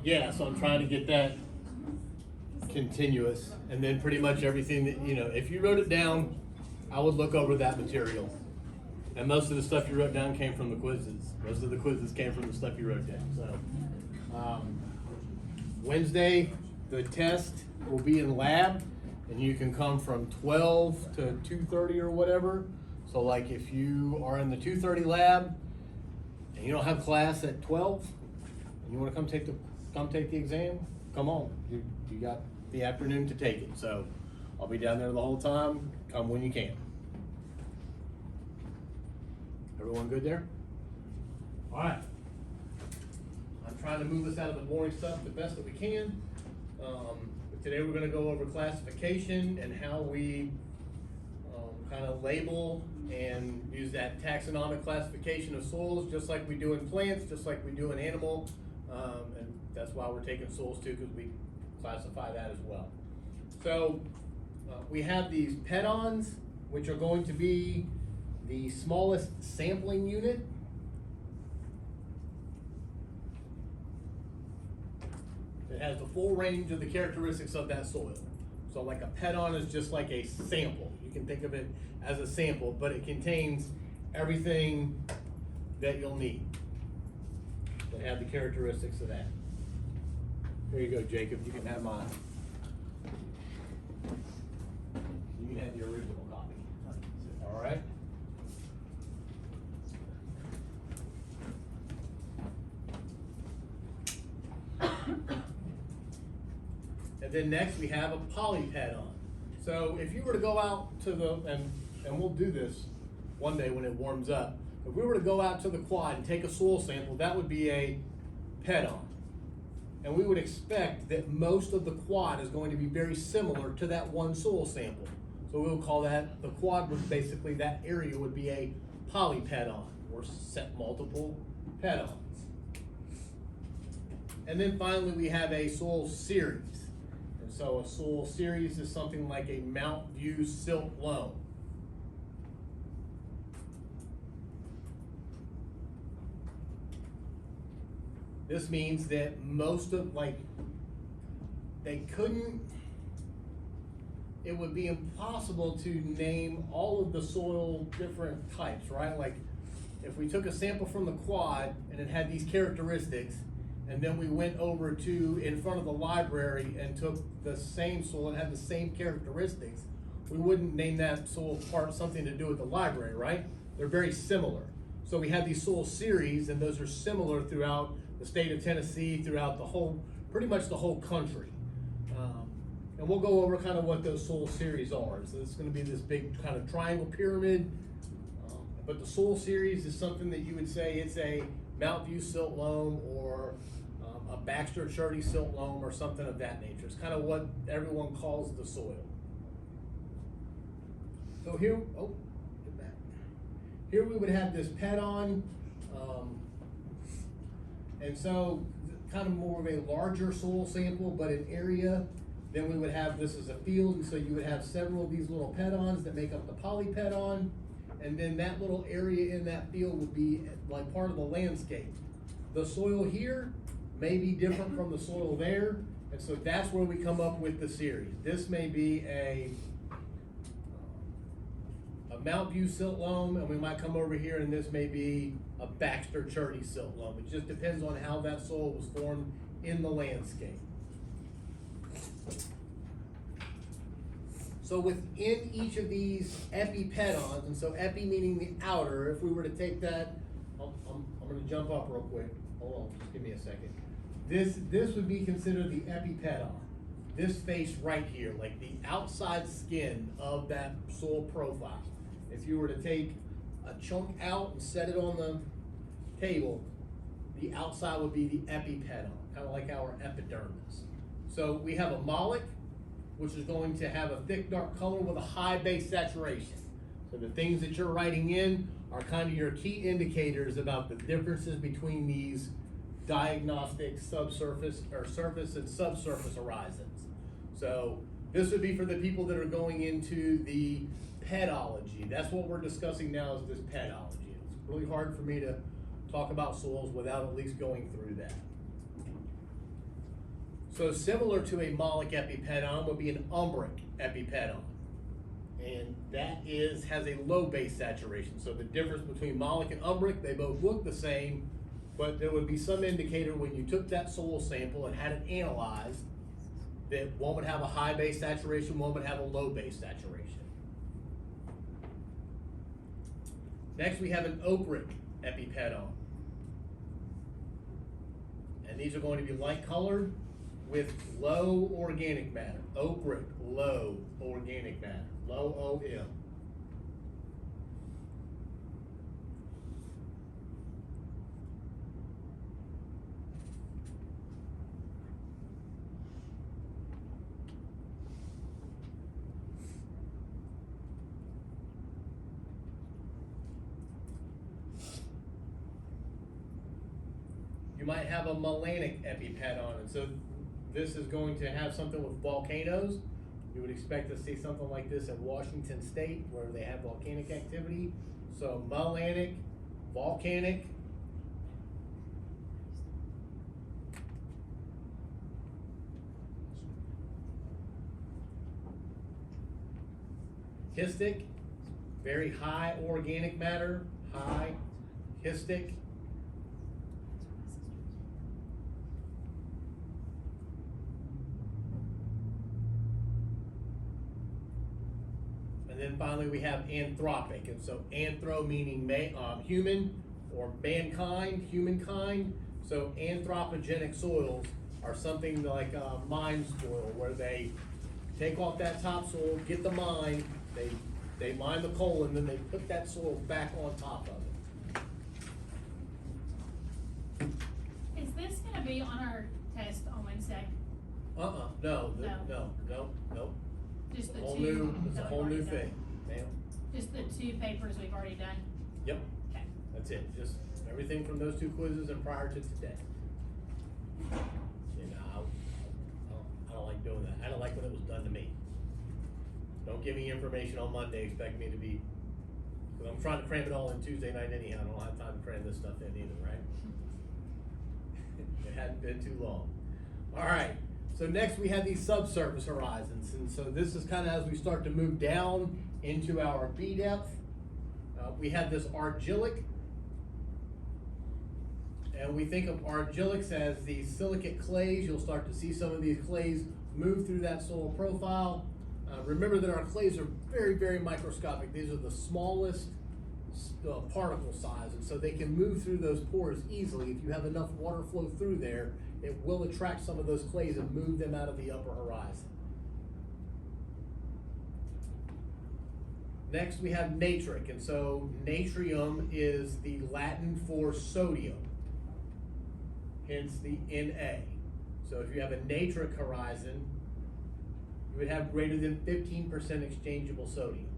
Yeah, so I'm trying to get that continuous, and then pretty much everything that, if you wrote it down, I would look over that material. And most of the stuff you wrote down came from the quizzes. Most of the quizzes came from the stuff you wrote down, so. Wednesday, the test will be in lab, and you can come from 12 to 2:30 or whatever. So like if you are in the 2:30 lab, and you don't have class at 12, and you wanna come take the exam, come on. You got the afternoon to take it, so I'll be down there the whole time, come when you can. Everyone good there? All right. I'm trying to move us out of the boring stuff the best that we can. But today we're gonna go over classification and how we kind of label and use that taxonomic classification of soils, just like we do in plants, just like we do in animal. And that's why we're taking soils too, because we classify that as well. So we have these pedons, which are going to be the smallest sampling unit. It has the full range of the characteristics of that soil. So like a pedon is just like a sample. You can think of it as a sample, but it contains everything that you'll need that have the characteristics of that. There you go, Jacob. You can have mine. You can have the original copy. All right. And then next we have a polypedon. So if you were to go out to and we'll do this one day when it warms up. If we were to go out to the quad and take a soil sample, that would be a pedon. And we would expect that most of the quad is going to be very similar to that one soil sample. So we'll call that, the quad was basically, that area would be a polypedon, or set multiple pedons. And then finally we have a soil series. And so a soil series is something like a Mount View silt loam. This means that most of, it would be impossible to name all of the soil different types, right? Like if we took a sample from the quad and it had these characteristics, and then we went over to in front of the library and took the same soil and had the same characteristics, we wouldn't name that soil part something to do with the library, right? They're very similar. So we have these soil series, and those are similar throughout the state of Tennessee, throughout the whole, pretty much the whole country. And we'll go over kind of what those soil series are. So it's going to be this big kind of triangle pyramid. But the soil series is something that you would say it's a Mount View silt loam, or a Baxter Cherte silt loam, or something of that nature. It's kind of what everyone calls the soil. So here, get back. Here we would have this pedon. And so kind of more of a larger soil sample, but an area. Then we would have this as a field, and so you would have several of these little pedons that make up the polypedon. And then that little area in that field would be like part of the landscape. The soil here may be different from the soil there, and so that's where we come up with the series. This may be a Mount View silt loam, and we might come over here and this may be a Baxter Cherte silt loam. It just depends on how that soil was formed in the landscape. So within each of these epipedons, and so epi meaning the outer, if we were to take that, I'm gonna jump up real quick. Hold on, just give me a second. This would be considered the epipedon. This face right here, like the outside skin of that soil profile. If you were to take a chunk out and set it on the table, the outside would be the epipedon, kind of like our epidermis. So we have a molic, which is going to have a thick dark color with a high base saturation. So the things that you're writing in are kind of your key indicators about the differences between these diagnostic subsurface or surface and subsurface horizons. So this would be for the people that are going into the pedology. That's what we're discussing now, is this pedology. It's really hard for me to talk about soils without at least going through that. So similar to a molic epipedon would be an umbric epipedon. And that has a low base saturation. So the difference between molic and umbric, they both look the same, but there would be some indicator when you took that soil sample and had it analyzed that one would have a high base saturation, one would have a low base saturation. Next we have an ochric epipedon. And these are going to be light colored with low organic matter. Ochric, low organic matter. Low OM. You might have a melanic epipedon, and so this is going to have something with volcanoes. You would expect to see something like this in Washington State where they have volcanic activity. So melanic, volcanic. Histic, very high organic matter, high histic. And then finally we have anthropic, and so anthro meaning human or mankind, humankind. So anthropogenic soils are something like mine soil, where they take off that topsoil, get the mine, they mine the coal, and then they put that soil back on top of it. Is this gonna be on our test on Wednesday? No. Just the Whole two? new, it's a that we've whole already new done? thing, ma'am. Just the two papers we've already done? Yep, Okay. that's it, just everything from those two quizzes and prior to today. You know, I don't like doing that, I don't like when it was done to me. Don't give me information on Monday, expect me to be, cause I'm trying to cram it all in Tuesday night anyhow, I don't have time to cram this stuff in either, right? It hadn't been too long. All right, so next we have these subsurface horizons, and so this is kind of as we start to move down into our B depth. We have this argillic, and we think of argillics as these silicate clays. You'll start to see some of these clays move through that soil profile. Remember that our clays are very, very microscopic. These are the smallest particle size, and so they can move through those pores easily. If you have enough water flow through there, it will attract some of those clays and move them out of the upper horizon. Next we have natric, and so natrium is the Latin for sodium, hence the Na. So if you have a natric horizon, you would have greater than 15% exchangeable sodium.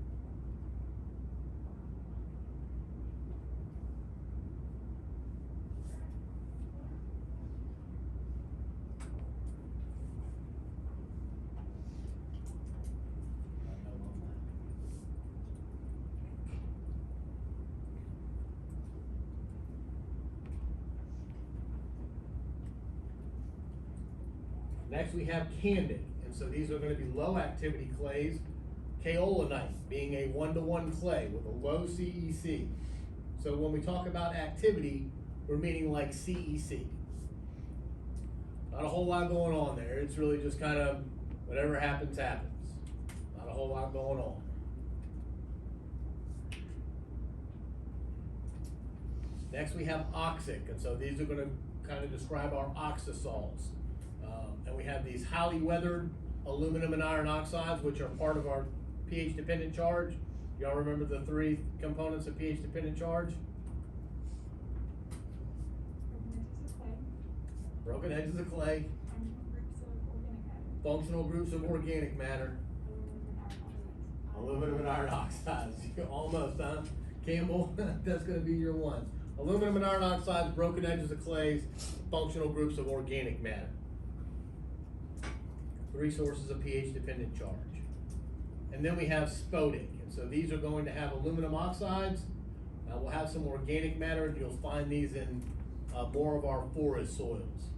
Next we have candic, and so these are going to be low activity clays. Kaolinite being a 1-to-1 clay with a low CEC. So when we talk about activity, we're meaning like CEC. Not a whole lot going on there. It's really just kind of whatever happens, happens. Not a whole lot going on. Next we have oxic, and so these are going to kind of describe our oxisols. And we have these highly weathered aluminum and iron oxides, which are part of our pH dependent charge. Y'all remember the three components of pH dependent charge? Broken edges of clay, functional groups of organic matter, aluminum and iron oxides. Almost, huh? Campbell, that's going to be your ones. Aluminum and iron oxides, broken edges of clays, functional groups of organic matter. Three sources of pH dependent charge. And then we have spodic, and so these are going to have aluminum oxides. We'll have some organic matter, and you'll find these in more of our forest soils.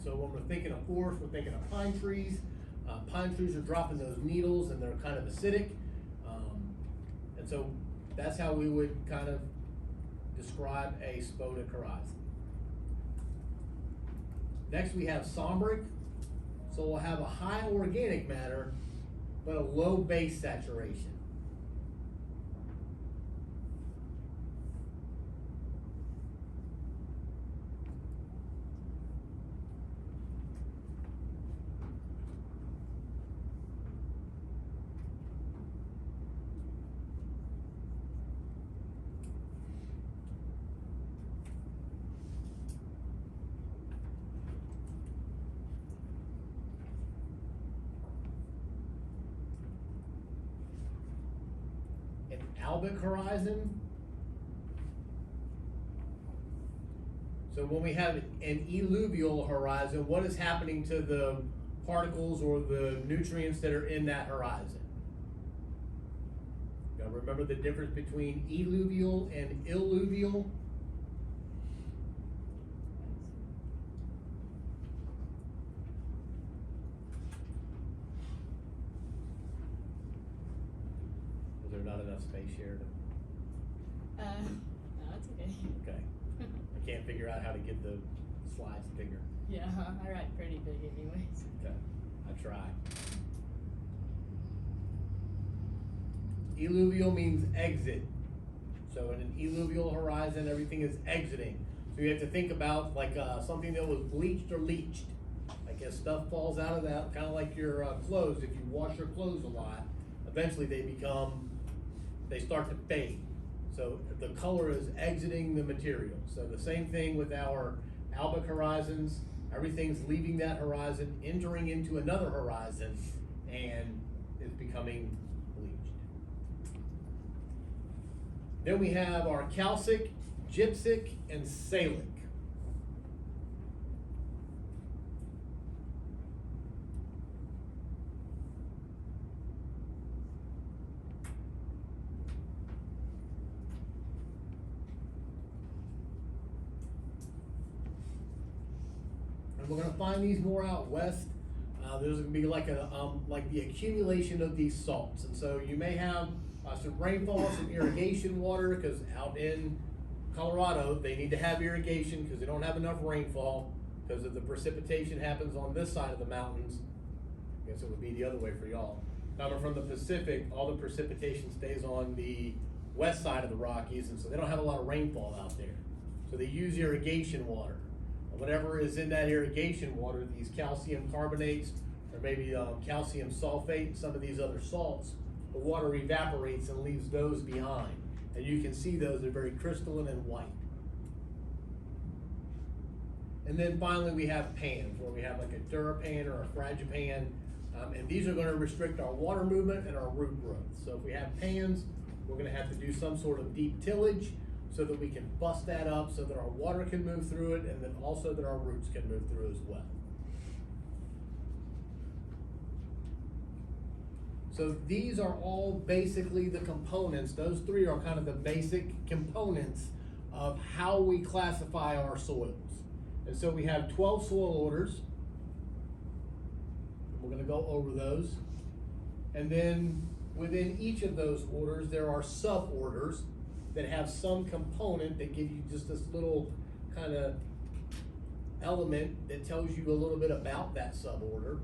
So when we're thinking of forest, we're thinking of pine trees. Pine trees are dropping those needles and they're kind of acidic. And so that's how we would kind of describe a spodicoriza. Next we have sombric. So we'll have a high organic matter, but a low base saturation. Albichorizon. So when we have an eluvial horizon, what is happening to the particles or the nutrients that are in that horizon? Now remember the difference between eluvial and illuvial? Was there not enough space here to? No, it's okay. Okay. I can't figure out how to get the slides bigger. Yeah, I write pretty big anyways. Okay, I try. Eluvial means exit. So in an eluvial horizon, everything is exiting. So you have to think about like something that was bleached or leached. Like as stuff falls out of that, kind of like your clothes. If you wash your clothes a lot, eventually they start to fade. So the color is exiting the material. So the same thing with our albicorizons. Everything's leaving that horizon, entering into another horizon, and is becoming bleached. Then we have our calcic, gypsic, and salic. We're gonna find these more out west. There's gonna be like the accumulation of these salts, and so you may have some rainfall, some irrigation water, because out in Colorado they need to have irrigation because they don't have enough rainfall because of the precipitation happens on this side of the mountains. I guess it would be the other way for y'all. Coming from the Pacific, all the precipitation stays on the west side of the Rockies, and so they don't have a lot of rainfall out there. So they use irrigation water. Whatever is in that irrigation water, these calcium carbonates, or maybe calcium sulfate, some of these other salts, the water evaporates and leaves those behind. And you can see those, they're very crystalline and white. And then finally we have pans, where we have like a durapan or a fragipan, and these are gonna restrict our water movement and our root growth. So if we have pans, we're gonna have to do some sort of deep tillage, so that we can bust that up so that our water can move through it, and then also that our roots can move through as well. So these are all basically the components. Those three are kind of the basic components of how we classify our soils. And so we have 12 soil orders. We're gonna go over those. And then within each of those orders, there are suborders that have some component that give you just this little kind of element that tells you a little bit about that suborder.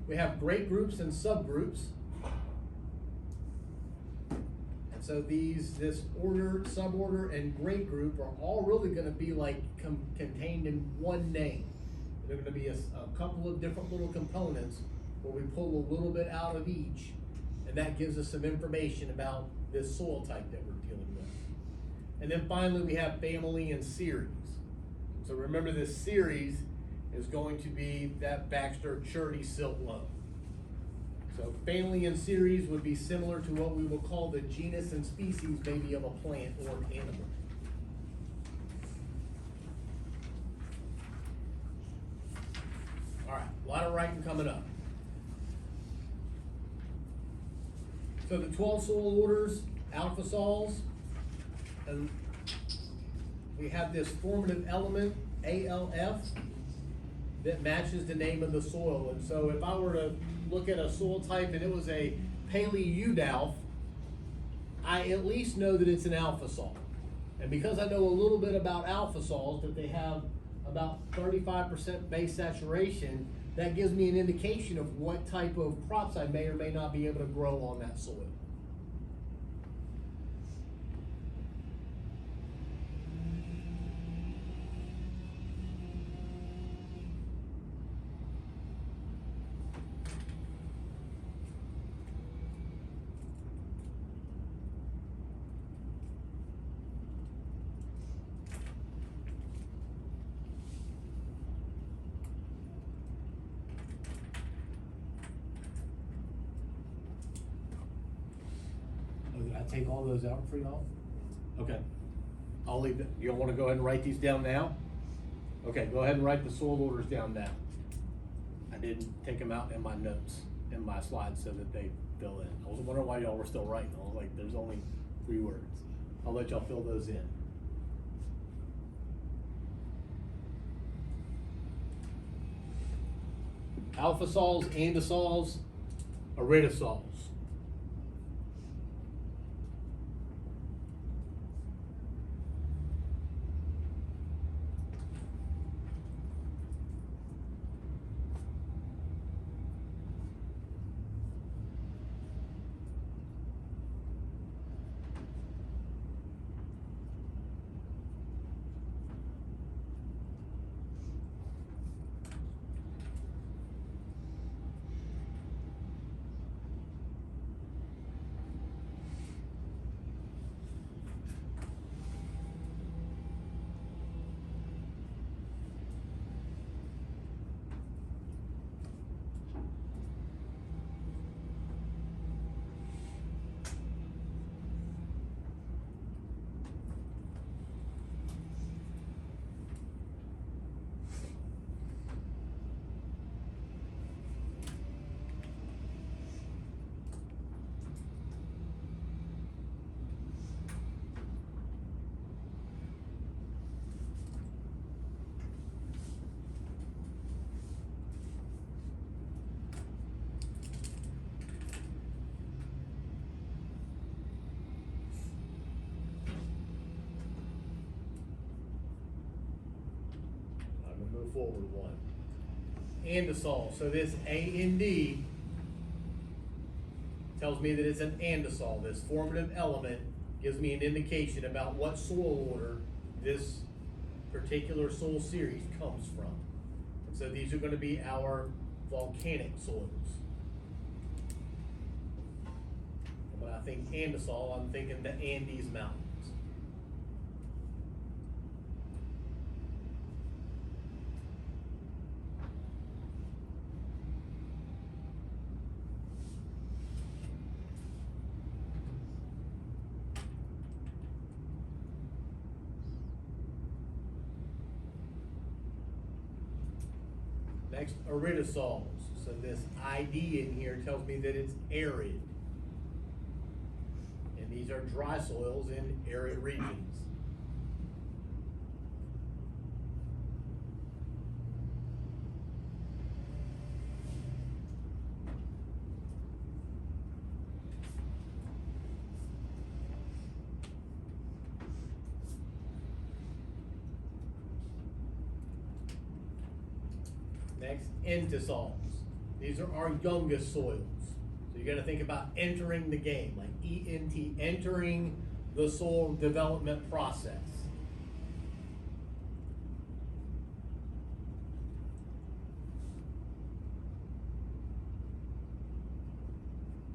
We have great groups and subgroups. And so this order, suborder, and great group are all really gonna be like contained in one name. They're gonna be a couple of different little components where we pull a little bit out of each, and that gives us some information about this soil type that we're dealing with. And then finally we have family and series. So remember, this series is going to be that Baxter Churdy silt loam. So family and series would be similar to what we will call the genus and species maybe of a plant or an animal. All right, a lot of writing coming up. So the 12 soil orders, alpha sols, and we have this formative element ALF that matches the name of the soil. And so if I were to look at a soil type and it was a Paleo-Udalf, I at least know that it's an alpha sol. And because I know a little bit about alpha sols, that they have about 35% base saturation, that gives me an indication of what type of crops I may or may not be able to grow on that soil. Oh, did I take all those out for y'all? Okay. I'll leave it. You wanna go ahead and write these down now? Okay, go ahead and write the soil orders down now. I didn't take them out in my notes, in my slides, so that they fill in. I was wondering why y'all were still writing. I was like, there's only 3 words. I'll let y'all fill those in. Alpha sols, andisols, iridosols. Move forward one. Andesol. So this AND tells me that it's an andesol. This formative element gives me an indication about what soil order this particular soil series comes from. And so these are going to be our volcanic soils. And when I think andesol, I'm thinking the Andes Mountains. Next, iridosols. So this ID in here tells me that it's arid. And these are dry soils in arid regions. Next, entisols. These are our youngest soils. So you gotta think about entering the game, like ENT, entering the soil development process.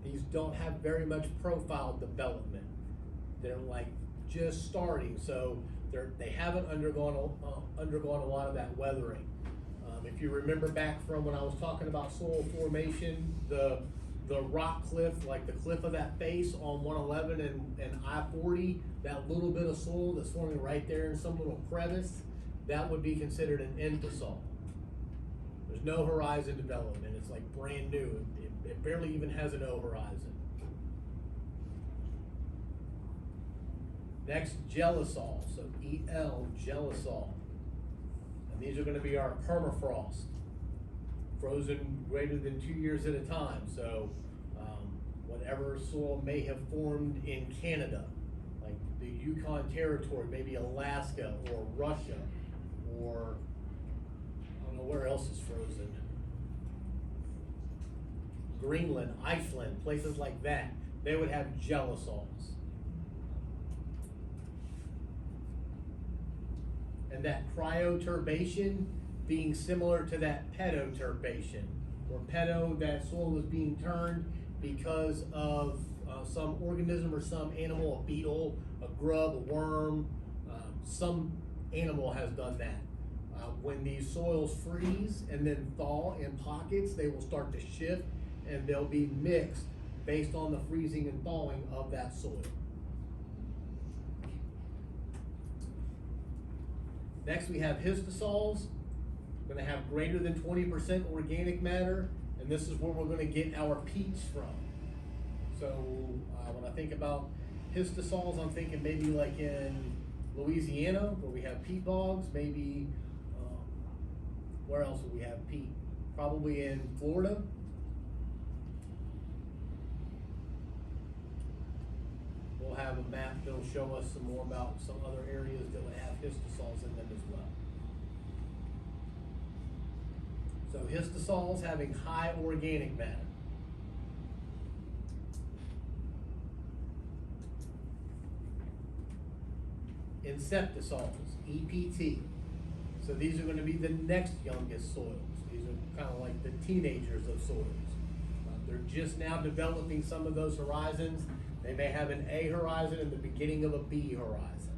These don't have very much profile development. They're like just starting, so they haven't undergone a lot of that weathering. If you remember back from when I was talking about soil formation, the rock cliff, like the cliff of that face on 111 and I-40, that little bit of soil that's forming right there in some little crevice, that would be considered an entisol. There's no horizon development. It's like brand new. It barely even has an O horizon. Next, gelisol. So EL, gelisol. And these are gonna be our permafrost, frozen greater than 2 years at a time, so, whatever soil may have formed in Canada, like the Yukon Territory, maybe Alaska or Russia, or I don't know where else is frozen. Greenland, Iceland, places like that, they would have gellosols. And that cryoturbation being similar to that pedoturbation, where pedo, that soil was being turned because of some organism or some animal, a beetle, a grub, a worm, some animal has done that. When these soils freeze and then thaw in pockets, they will start to shift and they'll be mixed based on the freezing and thawing of that soil. Next, we have histosols. We're gonna have greater than 20% organic matter, and this is where we're gonna get our peats from. So when I think about histosols, I'm thinking maybe like in Louisiana, where we have peat bogs, maybe, where else would we have peat? Probably in Florida. We'll have a map that'll show us some more about some other areas that would have histosols in them as well. So histosols having high organic matter. Inceptisols, EPT. So these are going to be the next youngest soils. These are kind of like the teenagers of soils. They're just now developing some of those horizons. They may have an A horizon and the beginning of a B horizon.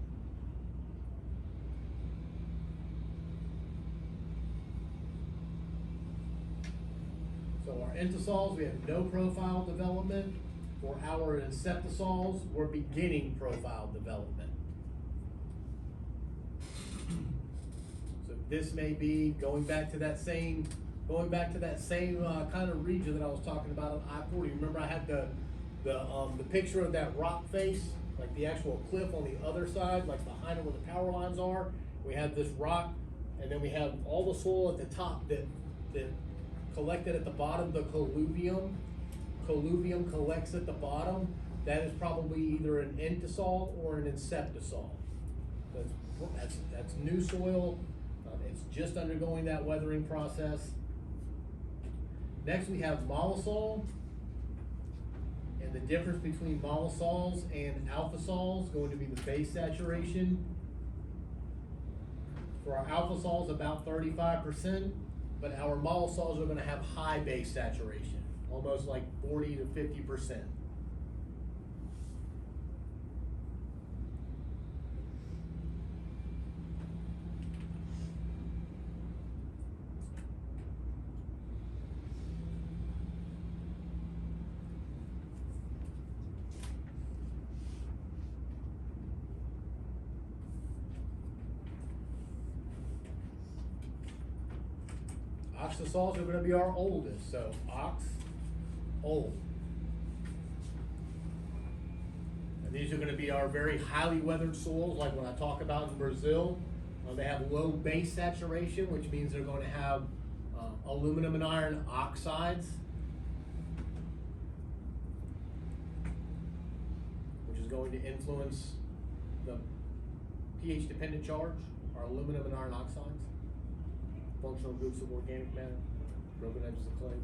So our entosols, we have no profile development. For our inceptisols, we're beginning profile development. So this may be going back to that same kind of region that I was talking about on I-40. Remember I had the picture of that rock face, like the actual cliff on the other side, like behind it where the power lines are. We have this rock, and then we have all the soil at the top that collected at the bottom, the colluvium. Colluvium collects at the bottom. That is probably either an entosol or an inceptisol. That's new soil. It's just undergoing that weathering process. Next we have mollisol. And the difference between mollisols and alphasols is going to be the base saturation. For our alphasols, about 35%, but our mollisols are going to have high base saturation, almost like 40 to 50%. Oxasols are going to be our oldest, so ox, old. And these are going to be our very highly weathered soils, like when I talk about in Brazil. They have low base saturation, which means they're going to have aluminum and iron oxides, which is going to influence the pH dependent charge, our aluminum and iron oxides. Functional groups of organic matter, broken edges of clays.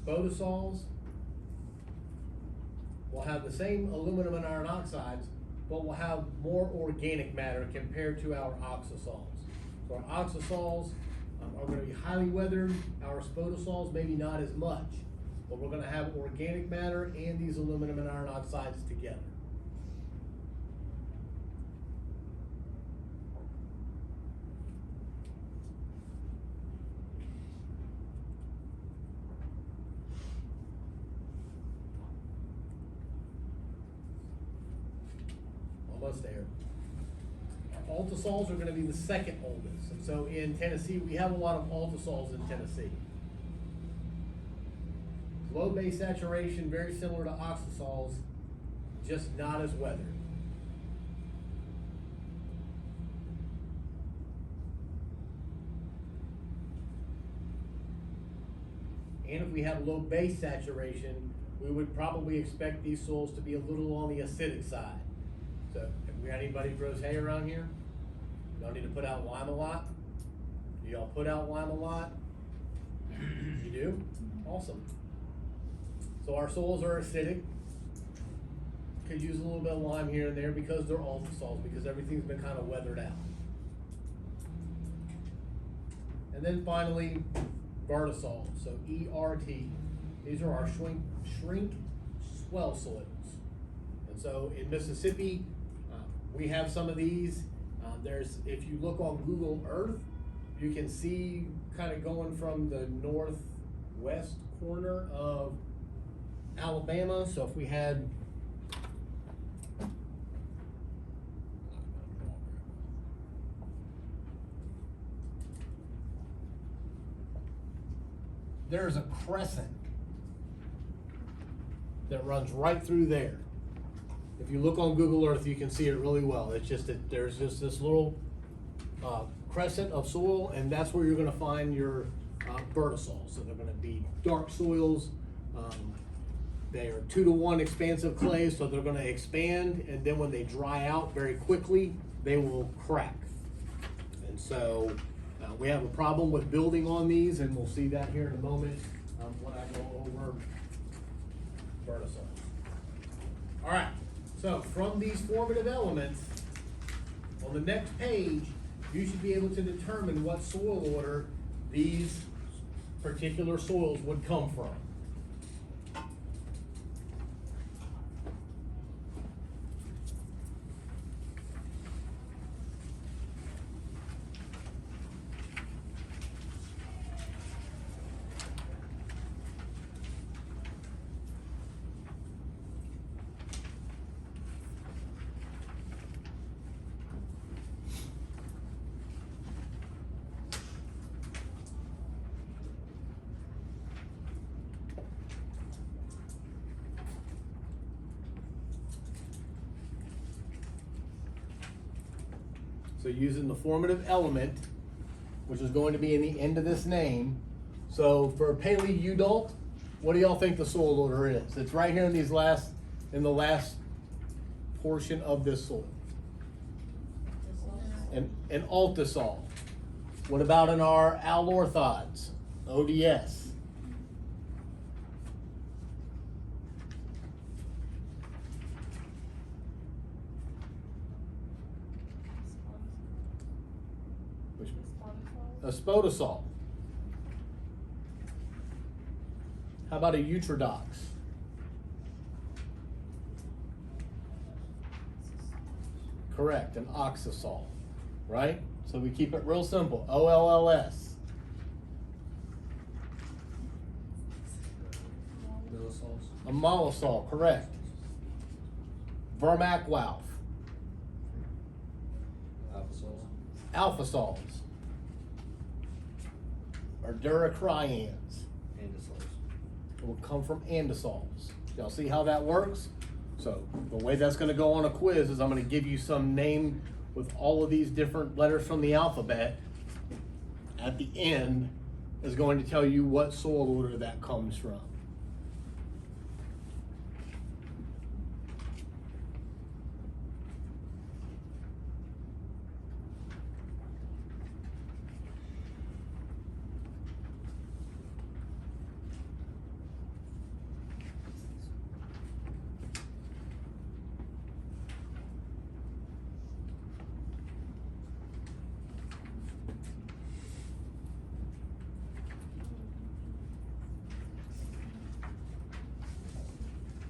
Spodosols will have the same aluminum and iron oxides, but will have more organic matter compared to our oxasols. So our oxasols are going to be highly weathered. Our spodosols maybe not as much, but we're going to have organic matter and these aluminum and iron oxides together. us there. Altisols are gonna be the second oldest, and so in Tennessee, we have a lot of altisols in Tennessee. Low base saturation, very similar to oxasols, just not as weathered. And if we have low base saturation, we would probably expect these soils to be a little on the acidic side. So, have we got anybody grows hay around here? Y'all need to put out lime a lot? Do y'all put out lime a lot? You do? Awesome. So our soils are acidic. Could use a little bit of lime here and there because they're altisols, because everything's been kind of weathered out. And then finally, vertisols, so ERT. These are our shrink swell soils. And so in Mississippi, we have some of these. If you look on Google Earth, you can see kind of going from the northwest corner of Alabama. So if we had there's a crescent that runs right through there. If you look on Google Earth, you can see it really well. It's just that there's just this little crescent of soil, and that's where you're gonna find your vertisols. So they're gonna be dark soils. They are 2-to-1 expansive clays, so they're gonna expand, and then when they dry out very quickly, they will crack. And so we have a problem with building on these, and we'll see that here in a moment when I go over vertisols. All right, so from these formative elements, on the next page, you should be able to determine what soil order these particular soils would come from. So using the formative element, which is going to be in the end of this name. So for Paleoudalt, what do y'all think the soil order is? It's right here in the last portion of this soil. And Altisol. What about in our Alorthods? ODS. A spodosol. How about a Eutrodox? Correct, an oxisol, right? So we keep it real simple, OLLS. A mollisol, correct. Vermac-Walf. Alphasols. Or duracrians. It will come from andisols. Y'all see how that works? So the way that's gonna go on a quiz is I'm gonna give you some name with all of these different letters from the alphabet. At the end is going to tell you what soil order that comes from.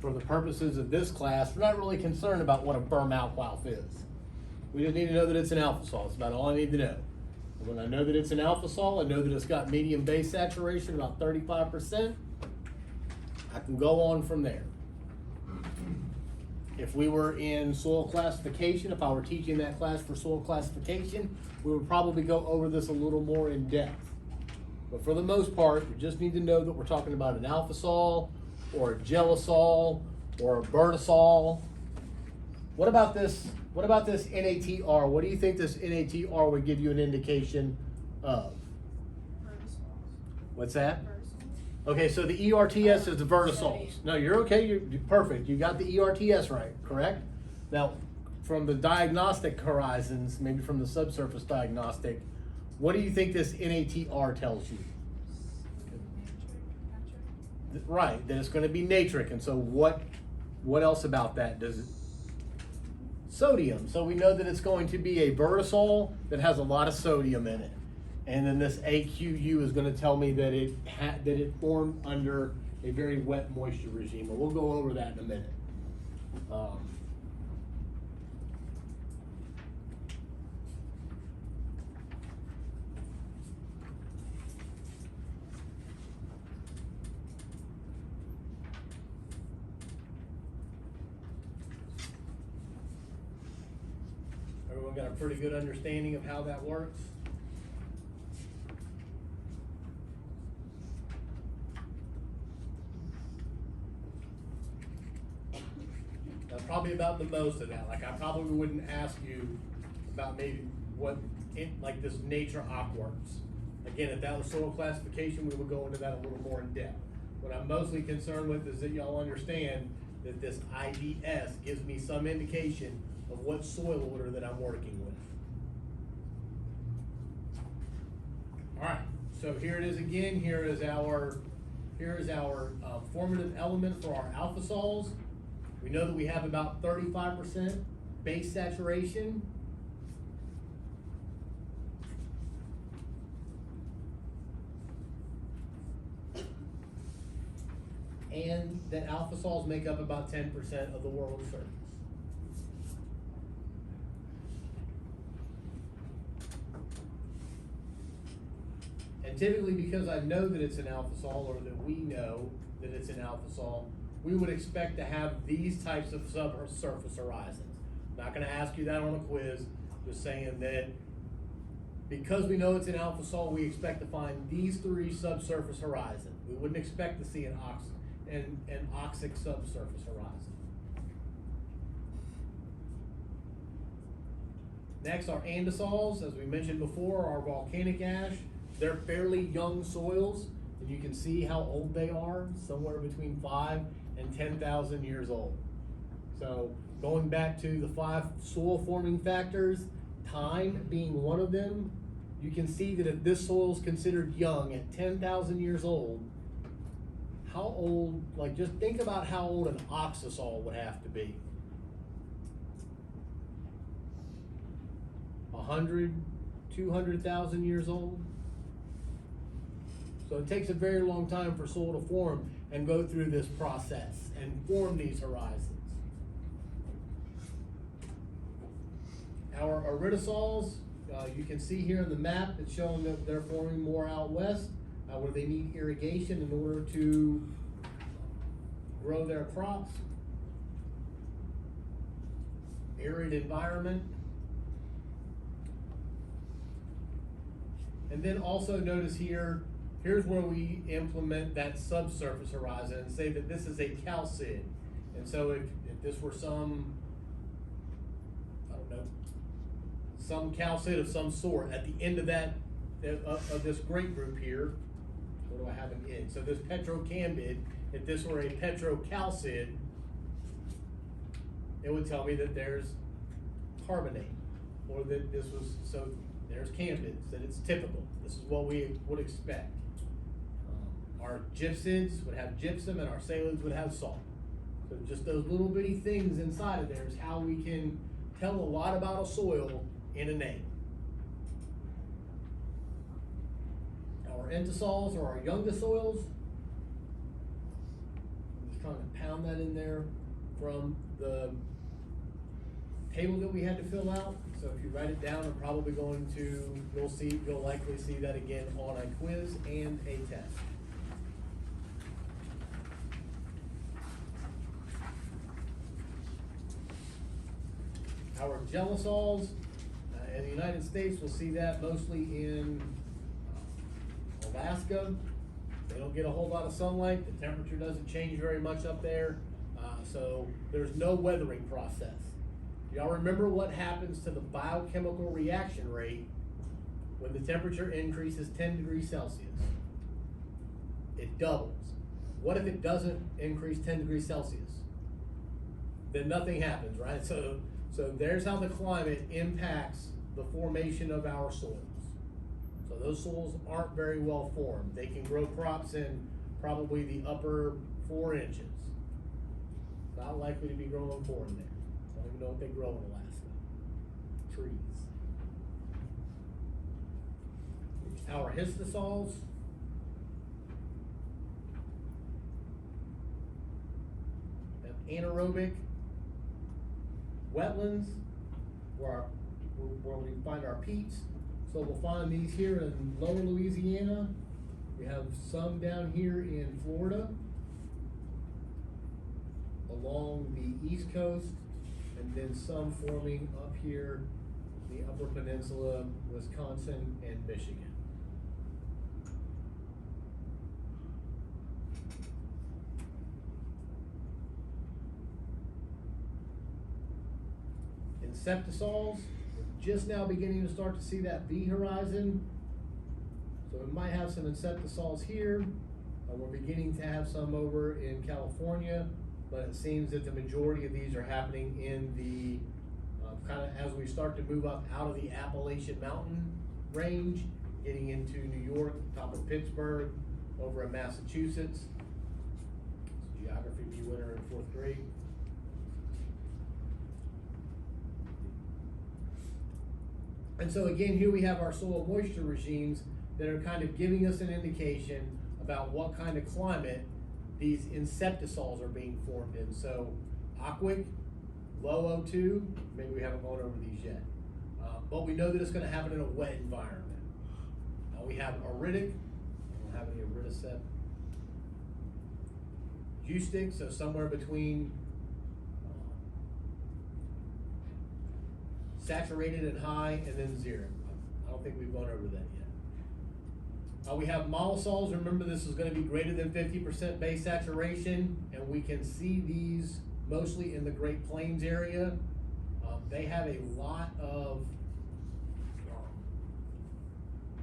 For the purposes of this class, we're not really concerned about what a Vermac-Walf is. We just need to know that it's an alphasol. That's about all I need to know. And when I know that it's an alphasol, I know that it's got medium base saturation, about 35%. I can go on from there. if we were in soil classification, if I were teaching that class for soil classification, we would probably go over this a little more in depth. But for the most part, you just need to know that we're talking about an alpha sol, or a gelisol, or a bertasol. What about this NATR? What do you think this NATR would give you an indication of? What's that? Okay, so the ERTS is the vertisols. No, you're okay, you're perfect. You got the ERTS right, correct? Now, from the diagnostic horizons, maybe from the subsurface diagnostic, what do you think this NATR tells you? Right, that it's gonna be natric, and so what else about that does it? Sodium, so we know that it's going to be a vertisol that has a lot of sodium in it. And then this AQU is going to tell me that it formed under a very wet moisture regime. But we'll go over that in a minute. Everyone got a pretty good understanding of how that works? That's probably about the most of that. Like, I probably wouldn't ask you about maybe like this nature awk works. Again, if that was soil classification, we would go into that a little more in depth. What I'm mostly concerned with is that y'all understand that this IDS gives me some indication of what soil order that I'm working with. All right, so here it is again. Here is our formative element for our alpha sols. We know that we have about 35% base saturation. And that alpha sols make up about 10% of the world's surface. And typically, because I know that it's an alpha sol, or that we know that it's an alpha sol, we would expect to have these types of subsurface horizons. Not gonna ask you that on a quiz, just saying that because we know it's an alpha sol, we expect to find these three subsurface horizons. We wouldn't expect to see an oxic subsurface horizon. Next, our andisols, as we mentioned before, are volcanic ash. They're fairly young soils, and you can see how old they are, somewhere between 5 and 10,000 years old. So going back to the 5 soil forming factors, time being one of them, you can see that if this soil is considered young at 10,000 years old, how old, like just think about how old an oxisol would have to be. 100, 200,000 years old. So it takes a very long time for soil to form and go through this process and form these horizons. Our iridosols, you can see here in the map, it's showing that they're forming more out west, where they need irrigation in order to grow their crops. Arid environment. And then also notice here, here's where we implement that subsurface horizon and say that this is a calcid. And so if this were some, I don't know, some calcid of some sort at the end of that, of this great group here, what do I have in? So this petrocambid, if this were a petrocalcid, it would tell me that there's carbonate, or that this was, so there's cambids, that it's typical. This is what we would expect. Our gypsids would have gypsum, and our salids would have salt. So just those little bitty things inside of there is how we can tell a lot about a soil in a name. Our entisols are our youngest soils. I'm just trying to pound that in there from the table that we had to fill out. So if you write it down, I'm probably going to, you'll likely see that again on a quiz and a test. Our gelisols, in the United States, we'll see that mostly in Alaska. They don't get a whole lot of sunlight, the temperature doesn't change very much up there, so there's no weathering process. Y'all remember what happens to the biochemical reaction rate when the temperature increases 10 degrees Celsius? It doubles. What if it doesn't increase 10 degrees Celsius? Then nothing happens, right? So there's how the climate impacts the formation of our soils. So those soils aren't very well formed. They can grow crops in probably the upper 4 inches. Not likely to be growing corn there. I don't even know what they grow in Alaska. Trees. Our histosols. Anaerobic wetlands where we find our peats. So we'll find these here in lower Louisiana. We have some down here in Florida, along the East Coast, and then some forming up here, the Upper Peninsula, Wisconsin, and Michigan. Inceptisols, we're just now beginning to start to see that V horizon. So we might have some inceptisols here. We're beginning to have some over in California, but it seems that the majority of these are happening in the, kind of as we start to move up out of the Appalachian Mountain range, getting into New York, top of Pittsburgh, over in Massachusetts. It's geography B winner in 4th grade. And so again, here we have our soil moisture regimes that are kind of giving us an indication about what kind of climate these inceptisols are being formed in. So aquic, low O2, maybe we haven't gone over these yet. But we know that it's gonna happen in a wet environment. We have aritic, I don't have any aridicep. Eustic, so somewhere between saturated and high, and then 0. I don't think we've gone over that yet. We have mollisols. Remember, this is going to be greater than 50% base saturation, and we can see these mostly in the Great Plains area. They have a lot of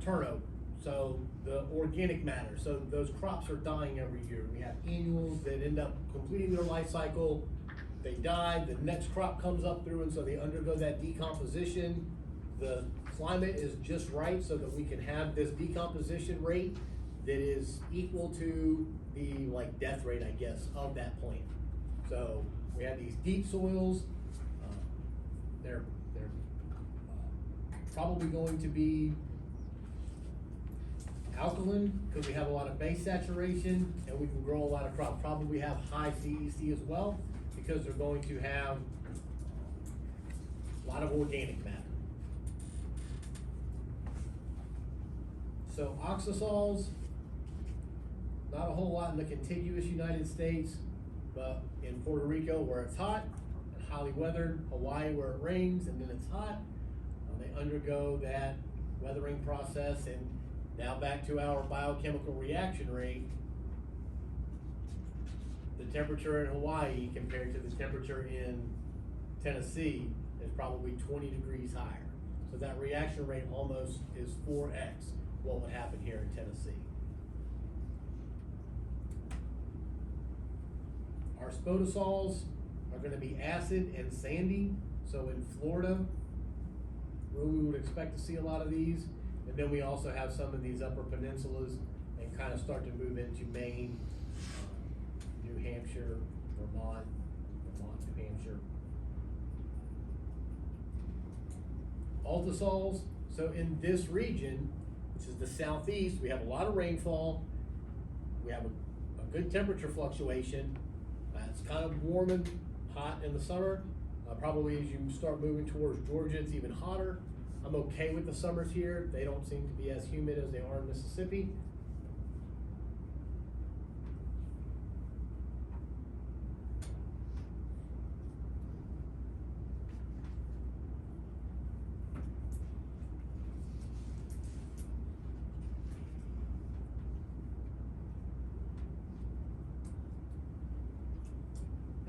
turnover, so the organic matter. So those crops are dying every year. We have annuals that end up completing their life cycle. They die, the next crop comes up through, and so they undergo that decomposition. The climate is just right so that we can have this decomposition rate that is equal to the death rate, I guess, of that plant. So we have these deep soils. They're probably going to be alkaline because we have a lot of base saturation and we can grow a lot of crops. Probably have high CEC as well, because they're going to have a lot of organic matter. So oxasols, not a whole lot in the contiguous United States, but in Puerto Rico where it's hot and highly weathered, Hawaii where it rains and then it's hot, they undergo that weathering process. And now back to our biochemical reaction rate. The temperature in Hawaii compared to the temperature in Tennessee is probably 20 degrees higher. So that reaction rate almost is 4x what would happen here in Tennessee. Our spodosols are going to be acid and sandy. So in Florida, where we would expect to see a lot of these. And then we also have some in these upper peninsulas and kind of start to move into Maine, New Hampshire, Vermont, New Hampshire. Altisols, so in this region, which is the southeast, we have a lot of rainfall. We have a good temperature fluctuation. It's kind of warm and hot in the summer. Probably as you start moving towards Georgia, it's even hotter. I'm okay with the summers here. They don't seem to be as humid as they are in Mississippi.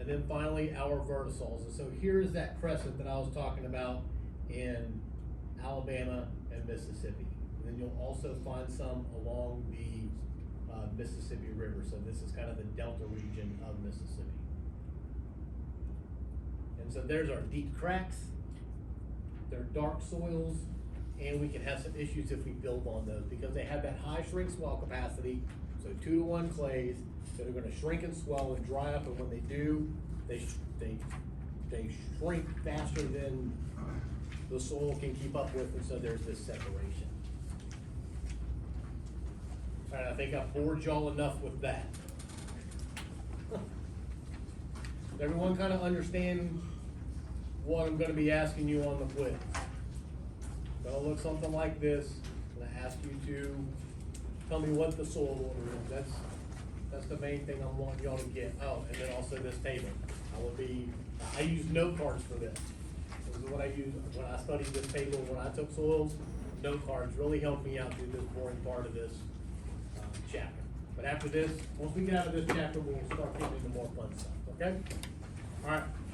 And then finally, our vertisols. And so here is that crescent that I was talking about in Alabama and Mississippi. And then you'll also find some along the Mississippi River. So this is kind of the delta region of Mississippi. And so there's our deep cracks, they're dark soils, and we can have some issues if we build on those because they have that high shrink swell capacity. So 2-to-1 clays that are gonna shrink and swell and dry up, and when they do, they shrink faster than the soil can keep up with, and so there's this separation. All right, I think I've bored y'all enough with that. Does everyone kind of understand what I'm gonna be asking you on the quiz? It'll look something like this. I'm gonna ask you to tell me what the soil order is. That's the main thing I'm wanting y'all to get. Oh, and then also this table. I use note cards for this. This is what I use when I studied this table, when I took soils. Note cards really helped me out through this boring part of this chapter. But after this, once we get out of this chapter, we'll start getting into more fun stuff, okay? All right,